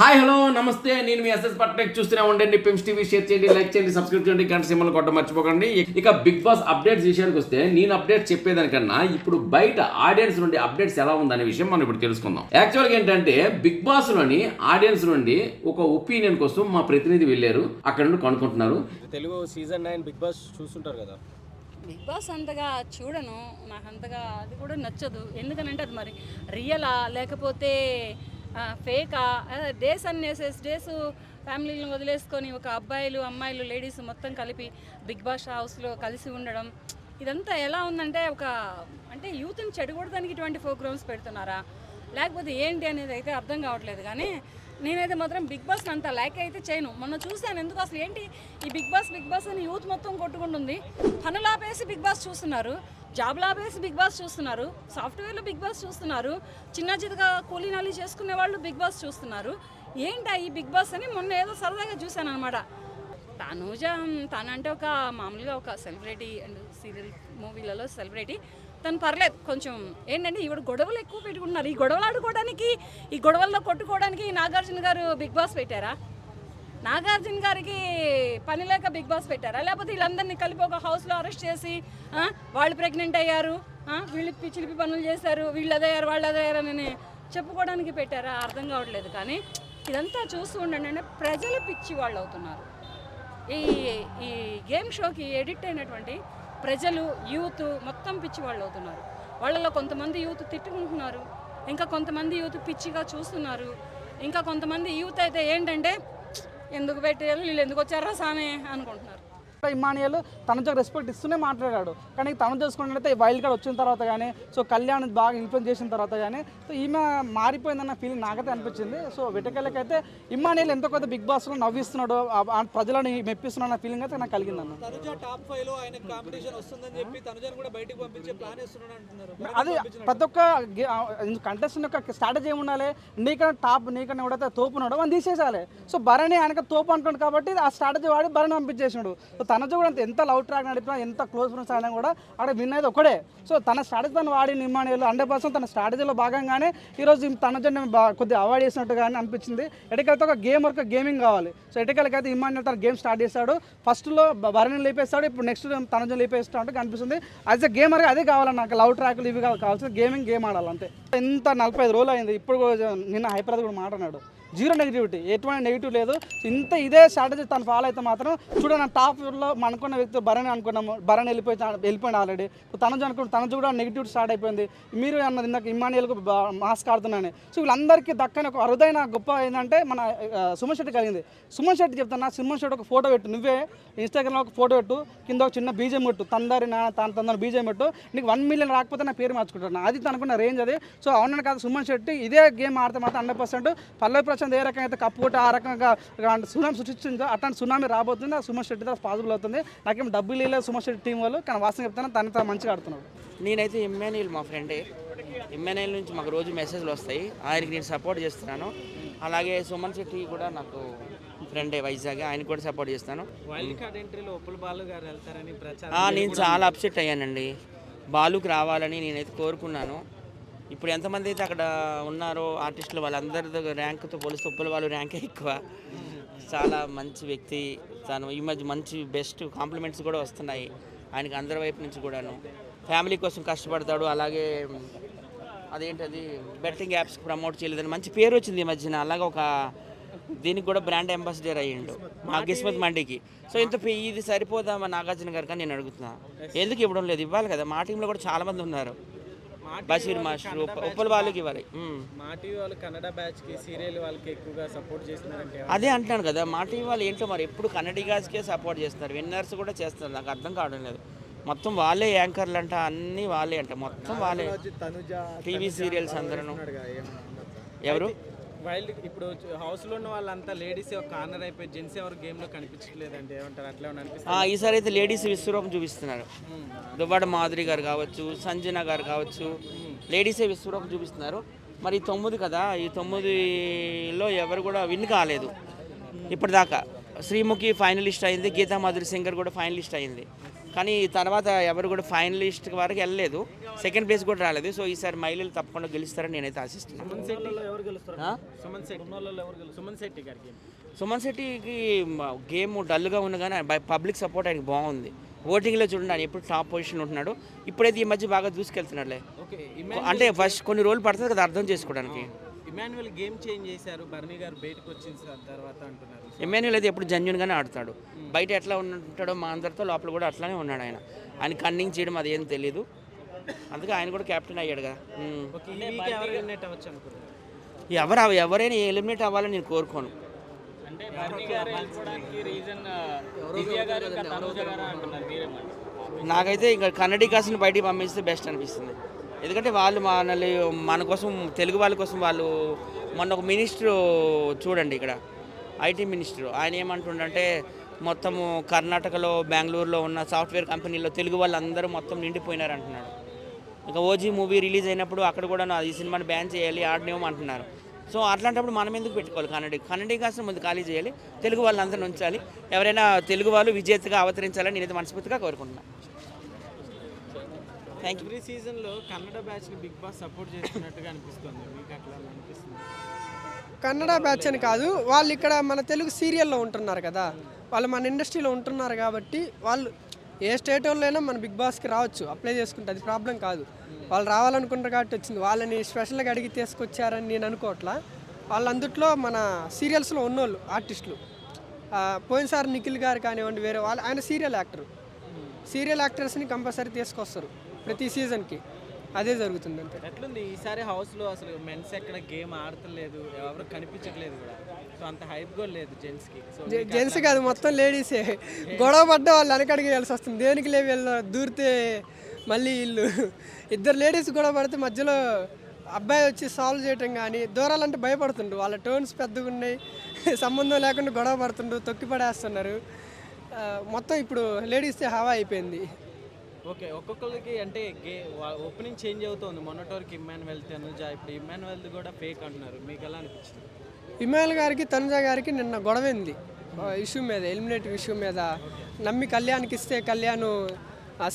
Hi hello నమస్తే, నేను మీ SS Patnaik. చూస్తూనే ఉండండి పెమ్స్ టీవీ. షేర్ చేయండి, లైక్ చేయండి, సబ్స్క్రైబ్ చేయండి, గంట సింబల్ కొట్టడం మర్చిపోకండి. ఇక బిగ్ బాస్ అప్డేట్స్ విషయానికి వస్తే, నేను అప్డేట్స్ చెప్పేదానికన్నా ఇప్పుడు బయట ఆడియన్స్ నుండి అప్డేట్స్ ఎలా ఉందనే విషయం మనం ఇప్పుడు తెలుసుకుందాం. యాక్చువల్గా ఏంటంటే బిగ్ బాస్ లోని ఆడియన్స్ నుండి ఒక ఒపీనియన్ కోసం మా ప్రతినిధి వెళ్ళారు, అక్కడ నుండి కనుక్కుంటున్నారు. తెలుగు సీజన్ 9 బిగ్ బాస్ చూస్తుంటారు కదా. బిగ్ బాస్ అంతగా చూడను, నాకు అంతగా అది కూడా నచ్చదు. ఎందుకనంటే అది మరి రియలా లేకపోతే ఫేకా, డేస్ అన్నేసేసి డేస్ ఫ్యామిలీలను వదిలేసుకొని ఒక అబ్బాయిలు అమ్మాయిలు లేడీస్ మొత్తం కలిపి బిగ్ బాస్ హౌస్లో కలిసి ఉండడం, ఇదంతా ఎలా ఉందంటే అంటే యూత్ని చెడగొడడానికి ఇటువంటి ప్రోగ్రామ్స్ పెడుతున్నారా లేకపోతే ఏంటి అనేది అయితే అర్థం కావట్లేదు. కానీ నేనైతే మాత్రం బిగ్ బాస్ని అంత లైక్ అయితే చేయను. మొన్న చూశాను, ఎందుకు అసలు ఏంటి ఈ బిగ్ బాస్ అని యూత్ మొత్తం కొట్టుకుంటుంది. పనులు ఆపేసి బిగ్ బాస్ చూస్తున్నారు, జాబ్లు ఆపేసి బిగ్ బాస్ చూస్తున్నారు, సాఫ్ట్వేర్లో బిగ్ బాస్ చూస్తున్నారు, చిన్న చిన్నగా కూలీనాలి చేసుకునే వాళ్ళు బిగ్ బాస్ చూస్తున్నారు. ఏంటా ఈ బిగ్ బాస్ అని మొన్న ఏదో సరదాగా చూశాను అనమాట. తనంటే ఒక మామూలుగా ఒక సెలబ్రిటీ అండ్ సీరియల్ మూవీలలో సెలబ్రిటీ, తను పర్లేదు. కొంచెం ఏంటంటే ఈవిడ గొడవలు ఎక్కువ పెట్టుకుంటున్నారు. ఈ గొడవలు ఆడుకోవడానికి, ఈ గొడవల్లో కొట్టుకోవడానికి నాగార్జున గారు బిగ్ బాస్ పెట్టారా? నాగార్జున గారికి పని లేక బిగ్ బాస్ పెట్టారా? లేకపోతే వీళ్ళందరినీ కలిపి ఒక హౌస్లో అరెస్ట్ చేసి వాళ్ళు ప్రెగ్నెంట్ అయ్యారు, వీళ్ళు పిచ్చిలిపి పనులు చేశారు, వీళ్ళు అదయ్యారు వాళ్ళు అదయ్యారు అని చెప్పుకోవడానికి పెట్టారా? అర్థం కావట్లేదు. కానీ ఇదంతా చూస్తూ ఉండండి, అంటే ప్రజలు పిచ్చి వాళ్ళు అవుతున్నారు. ఈ గేమ్ షోకి ఎడిక్ట్ అయినటువంటి ప్రజలు, యూత్ మొత్తం పిచ్చి వాళ్ళు అవుతున్నారు. వాళ్ళలో కొంతమంది యూత్ తిట్టుకుంటున్నారు, ఇంకా కొంతమంది యూత్ పిచ్చిగా చూస్తున్నారు, ఇంకా కొంతమంది యూత్ అయితే ఏంటంటే ఎందుకు పెట్టారు వీళ్ళు ఎందుకు వచ్చారా సామే అనుకుంటున్నారు. ఇమ్మానియల్ తనతో రెస్పెక్ట్ ఇస్తూనే మాట్లాడాడు. కానీ తను చూసుకున్నట్లయితే వైల్డ్ కార్డ్ వచ్చిన తర్వాత కానీ, సో కళ్యాణ్ బాగా ఇన్ఫ్లుయెన్స్ చేసిన తర్వాత కానీ, సో ఈమె మారిపోయిందన్న ఫీలింగ్ నాకైతే అనిపించింది. సో వెటకలకైతే ఇమ్మానియల్ ఎంతో కొంత బిగ్ బాస్లో నవ్విస్తున్నాడు, ప్రజలను మెప్పిస్తున్నాడు అన్న ఫీలింగ్ అయితే నాకు కలిగిందన్న. అది ప్రతి ఒక్క కంటెస్టెంట్ యొక్క స్ట్రాటజీ ఏమి ఉండాలి, నీకన్నా ఎవడైతే తోపు ఉన్నాడో అని తీసేసాలి. సో భరణి ఆయనకు తోపు అనుకోండి కాబట్టి ఆ స్ట్రాటజీ వాడి భరణి పంపించేసినాడు. తనతో కూడా ఎంత లవ్ ట్రాక్ నడిపినా, ఎంత క్లోజ్ ఫ్రెండ్స్ అయినా కూడా అక్కడ విన్ అయితే ఒకడే. సో తన స్ట్రాటజీని వాడి ఇమ్మానియల్ 100% తన స్ట్రాటజీలో భాగంగానే ఈరోజు తనజన్ కొద్దిగా అవాయిడ్ చేసినట్టు కానీ అనిపించింది. ఎటకెళ్తే ఒక గేమింగ్ కావాలి. సో ఎటకెళ్ళకైతే ఇమ్మానియల్ తన గేమ్ స్టార్ట్ చేస్తాడు. ఫస్ట్లో భరణి లేపేస్తాడు, ఇప్పుడు నెక్స్ట్ తనజన్ లేపేస్తాడు అనిపిస్తుంది. యాజ్ ఎ గేమర్గా అదే కావాలి నాకు. లవ్ ట్రాక్లు ఇవి కావాల్సిన గేమ్ ఆడాలి అంతే. ఎంత 45 రోజులు అయింది, ఇప్పుడు నిన్న హైపరాజ్ కూడా మాట్లాడాడు. జీరో నెగిటివిటీ, ఎటువంటి నెగిటివ్ లేదు. ఇదే స్ట్రాటజీ తను ఫాలో అయితే మాత్రం చూడండి, టాప్లో అనుకున్న వ్యక్తి భరణి అనుకున్నాము, భరణి వెళ్ళిపోయింది ఆల్రెడీ. తనజు కూడా నెగిటివ్ స్టార్ట్ అయిపోయింది. మీరు అన్నది ఇందాక ఇమ్మానియల్కు మాస్క్ ఆడుతున్నాను. సో వీళ్ళందరికీ దక్కని ఒక అరుదైన గొప్ప ఏంటంటే మన సుమన్ శెట్టి కలిగింది. సుమన్ శెట్టి చెప్తున్నా, సుమన్ శెట్టి ఒక ఫోటో పెట్టు, నువ్వే ఇన్స్టాగ్రామ్లో ఒక ఫోటో పెట్టు, కింద ఒక చిన్న బీజం పెట్టు, తందరి బీజం పెట్టు, నీకు 1 మిలియన్ రాకపోతే నా పేరు మార్చుకుంటాను. అది తనకున్న రేంజ్ అది. సో అవునని కాదు, సుమన్ శెట్టి ఇదే గేమ్ ఆడితే మాత్రం 100% పల్లవి ప్రశాంత్ ఏ రకంగా అయితే కప్పు కొట్టి ఆ రకంగా సునామీ సృష్టించిందో అట్లాంటి సునామీ రాబోతుంది. ఆ సుమన్ శెట్టి ద్వారా పాసిబుల్ అవుతుంది. నాకేం డబ్బులు లేదు సుమన్ శెట్టి టీం వాళ్ళు, కానీ వాస్తవం చెప్తాను తన మంచిగా ఆడుతున్నాడు. నేనైతే ఇమ్మాన్యుయల్ మా ఫ్రెండే. ఇమ్మాన్యుయల్ నుంచి మాకు రోజు మెసేజ్లు వస్తాయి, ఆయనకి నేను సపోర్ట్ చేస్తున్నాను. అలాగే సుమన్ శెట్టి కూడా నాకు ఫ్రెండే, వైజాగ్, ఆయన కూడా సపోర్ట్ చేస్తాను. నేను చాలా అప్సెట్ అయ్యానండి. బాలుకి రావాలని నేనైతే కోరుకున్నాను. ఇప్పుడు ఎంతమంది అయితే అక్కడ ఉన్నారో ఆర్టిస్టులు, వాళ్ళందరి ర్యాంక్తో పోలిస్తే ఉప్పల బాలు ర్యాంకే ఎక్కువ. చాలా మంచి వ్యక్తి తను. ఈ మధ్య మంచి బెస్ట్ కాంప్లిమెంట్స్ కూడా వస్తున్నాయి ఆయనకి అందరి వైపు నుంచి కూడాను. ఫ్యామిలీ కోసం కష్టపడతాడు. అలాగే అదేంటది బెట్టింగ్ యాప్స్కి ప్రమోట్ చేయలేదని మంచి పేరు వచ్చింది ఈ మధ్యన. అలాగే ఒక దీనికి కూడా బ్రాండ్ అంబాసిడర్ అయ్యిండు మా కిస్మత్ మండికి. సో ఇంత ఇది సరిపోదా మా నాగార్జున గారు కానీ నేను అడుగుతున్నా, ఎందుకు ఇవ్వడం లేదు? ఇవ్వాలి కదా. మా టీంలో కూడా చాలా మంది ఉన్నారు. బషీర్ మాస్టర్, ఉప్పల వాళ్ళకి ఇవ్వాలి. మా టీవీ వాళ్ళు కన్నడ బ్యాచ్కి, సీరియల్ వాళ్ళకి ఎక్కువగా సపోర్ట్ చేస్తున్నారంటే అదే అంటున్నాను కదా. మా టీవీ వాళ్ళు ఏంటో మరి ఎప్పుడు కన్నడిగాస్కే సపోర్ట్ చేస్తారు, విన్నర్స్ కూడా చేస్తారు. నాకు అర్థం కావడం లేదు. మొత్తం వాళ్ళే యాంకర్లు అంట, అన్నీ వాళ్ళే అంట, మొత్తం వాళ్ళే టీవీ సీరియల్స్ అందరూ. ఎవరు వైల్డ్ ఇప్పుడు హౌస్లో ఉన్న వాళ్ళంతా లేడీస్ కార్నర్ అయిపోయి జెంట్స్ ఎవరు గేమ్లో కనిపించట్లేదంటే ఏమంటారు? అట్లా అనిపిస్తుంది. ఈసారి అయితే లేడీస్ విశ్వరూపం చూపిస్తున్నారు. దువ్వాడ మాధురి గారు కావచ్చు, సంజన గారు కావచ్చు, లేడీసే విశ్వరూపం చూపిస్తున్నారు. మరి 9 కదా, ఈ 9లో ఎవరు కూడా విన్ కాలేదు ఇప్పటిదాకా. శ్రీముఖి ఫైనలిస్ట్ అయింది, గీతా మాధురి సింగర్ కూడా ఫైనలిస్ట్ అయింది. కానీ తర్వాత ఎవరు కూడా ఫైనలిస్ట్ వరకు వెళ్ళలేదు, సెకండ్ ప్లేస్ కూడా రాలేదు. సో ఈసారి మహిళలు తప్పకుండా గెలుస్తారని నేనైతే ఆశిస్తున్నాను. సుమన్ శెట్టికి గేమ్ డల్గా ఉన్న కానీ పబ్లిక్ సపోర్ట్ ఆయనకి బాగుంది. ఓటింగ్లో చూడండి ఆయన ఎప్పుడు టాప్ పొజిషన్ ఉంటున్నాడు. ఇప్పుడైతే ఈ మధ్య బాగా దూసుకెళ్తున్నాడులే. అంటే ఫస్ట్ కొన్ని రోజులు పడుతుంది కదా అర్థం చేసుకోవడానికి. ఇమాన్యుయల్ గేమ్ చేంజ్ చేశారు, బర్నీ గారు బయటకు వచ్చిన తర్వాత అంటున్నారు. ఇమాన్యుయల్ అయితే ఎప్పుడు జెన్యున్గానే ఆడతాడు. బయట ఎట్లా ఉంటాడో మా అందరితో లోపల కూడా అట్లానే ఉన్నాడు ఆయన. ఆయన కన్నింగ్ చేయడం అది ఏం తెలియదు, అందుకే ఆయన కూడా కెప్టెన్ అయ్యాడు కదా. ఎవరైనా ఎలిమినేట్ అవ్వాలని నేను కోరుకోను. నాకైతే ఇంకా కన్నడికాస్ని బయటికి పంపిస్తే బెస్ట్ అనిపిస్తుంది. ఎందుకంటే వాళ్ళు మన కోసం, తెలుగు వాళ్ళ కోసం వాళ్ళు మొన్న ఒక మినిస్టర్ చూడండి ఇక్కడ ఐటీ మినిస్టర్, ఆయన ఏమంటుండంటే మొత్తము కర్ణాటకలో బెంగళూరులో ఉన్న సాఫ్ట్వేర్ కంపెనీలో తెలుగు వాళ్ళందరూ మొత్తం నిండిపోయినారు అంటున్నాడు. ఇంకా ఓజీ మూవీ రిలీజ్ అయినప్పుడు అక్కడ కూడా ఈ సినిమాని బ్యాన్ చేయాలి ఆడనేమో అంటున్నారు. సో అట్లాంటప్పుడు మనం ఎందుకు పెట్టుకోవాలి? కన్నడ కాస్త ముందు ఖాళీ చేయాలి, తెలుగు వాళ్ళందరూ ఉంచాలి. ఎవరైనా తెలుగు వాళ్ళు విజేతగా అవతరించాలని నేనైతే మనస్ఫూర్తిగా కోరుకుంటున్నాను. Thank you. ఎవ్రీ సీజన్లో కన్నడ బ్యాచ్ని బిగ్ బాస్ సపోర్ట్ చేస్తున్నట్టుగా అనిపిస్తుంది, మీకు అట్లా అనిపిస్తుంది? కన్నడ బ్యాచ్ అని కాదు, వాళ్ళు ఇక్కడ మన తెలుగు సీరియల్లో ఉంటున్నారు కదా, వాళ్ళు మన ఇండస్ట్రీలో ఉంటున్నారు కాబట్టి వాళ్ళు ఏ స్టేట్ వాళ్ళైనా మన బిగ్ బాస్కి రావచ్చు, అప్లై చేసుకుంటే అది ప్రాబ్లం కాదు. వాళ్ళు రావాలనుకుంటారు కాబట్టి వచ్చింది. వాళ్ళని స్పెషల్గా అడిగి తీసుకొచ్చారని నేను అనుకోవట్లా. వాళ్ళందుట్లో మన సీరియల్స్లో ఉన్నోళ్ళు ఆర్టిస్టులు. పోయినసారి నిఖిల్ గారు కానివ్వండి, వేరే వాళ్ళు, ఆయన సీరియల్ యాక్టర్. సీరియల్ యాక్టర్స్ని కంపల్సరీ తీసుకొస్తారు ప్రతి సీజన్కి, అదే జరుగుతుంది అంతే. ఎట్లుంది ఈసారి హౌస్లో? అసలు మెన్స్ ఎక్కడ గేమ్ ఆడతలేదు, ఎవరు కనిపించట్లేదు కూడా. సో అంత హైప్ కూడా లేదు జెంట్స్కి. జెంట్స్ కాదు, మొత్తం లేడీసే. గొడవ పడ్డ వాళ్ళు వెనకడికి వెళ్ళాల్సి వస్తుంది. దేనికి లేవి దూరితే మళ్ళీ వీళ్ళు ఇద్దరు లేడీస్ గొడవ పడితే మధ్యలో అబ్బాయి వచ్చి సాల్వ్ చేయటం కానీ, దూరాలంటే భయపడుతుండ్రు. వాళ్ళ టోన్స్ పెద్దగా ఉన్నాయి, సంబంధం లేకుండా గొడవ పడుతుండ్రు, తొక్కి పడేస్తున్నారు. మొత్తం ఇప్పుడు లేడీస్తే హవా అయిపోయింది. ఓకే, ఒక్కొక్కరికి అంటే ఓపెనింగ్ చేంజ్ అవుతుంది. మొన్నటి ఇమ్మాన్యుయల్, తనుజ, ఇప్పుడు ఇమ్మాన్యుయల్ కూడా ఫేక్ అంటున్నారు. మీకు ఎలా అనిపించింది? ఇమ్మాన్యుయల్ గారికి తనుజ గారికి నిన్న గొడవైంది ఇష్యూ మీద, ఎలిమినేటివ్ ఇష్యూ మీద. నమ్మి కళ్యాణ్కి ఇస్తే కళ్యాణ్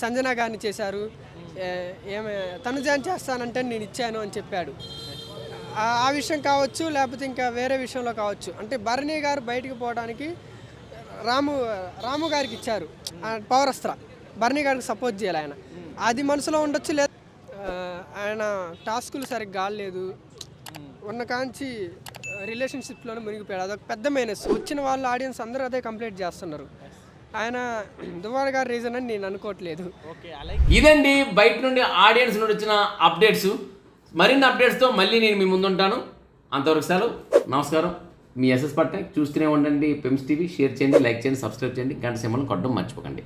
సంజన గారిని చేశారు. ఏమే తనుజాని చేస్తానంటే నేను ఇచ్చాను అని చెప్పాడు. ఆ విషయం కావచ్చు, లేకపోతే ఇంకా వేరే విషయంలో కావచ్చు. అంటే భరణి గారు బయటికి పోవడానికి రాము గారికి ఇచ్చారు పవర్ అస్త్ర. భరణి గారికి సపోర్ట్ చేయాలి ఆయన, అది మనసులో ఉండొచ్చు. లేదు ఆయన టాస్కులు సరిగ్గా కాలేదు, ఉన్న కాంచి రిలేషన్షిప్లోనే మునిగిపోయాడు. అదొక పెద్ద మైనస్. వచ్చిన వాళ్ళు ఆడియన్స్ అందరూ అదే కంప్లీట్ చేస్తున్నారు. ఆయన దువ్వాడ గారి రీజన్ అని నేను అనుకోవట్లేదు. ఇదండి బయట నుండి ఆడియన్స్ నుండి వచ్చిన అప్డేట్స్. మరిన్ని అప్డేట్స్తో మళ్ళీ నేను మీ ముందుంటాను. అంతవరకు సెలవు, నమస్కారం. మీ ఎస్ఎస్ పట్నాయక్. చూస్తూనే ఉండండి పెమ్స్ టీవీ. షేర్ చేయండి, లైక్ చేయండి, సబ్స్క్రైబ్ చేయండి, గంట సింబల్ని కొట్టడం మర్చిపోకండి.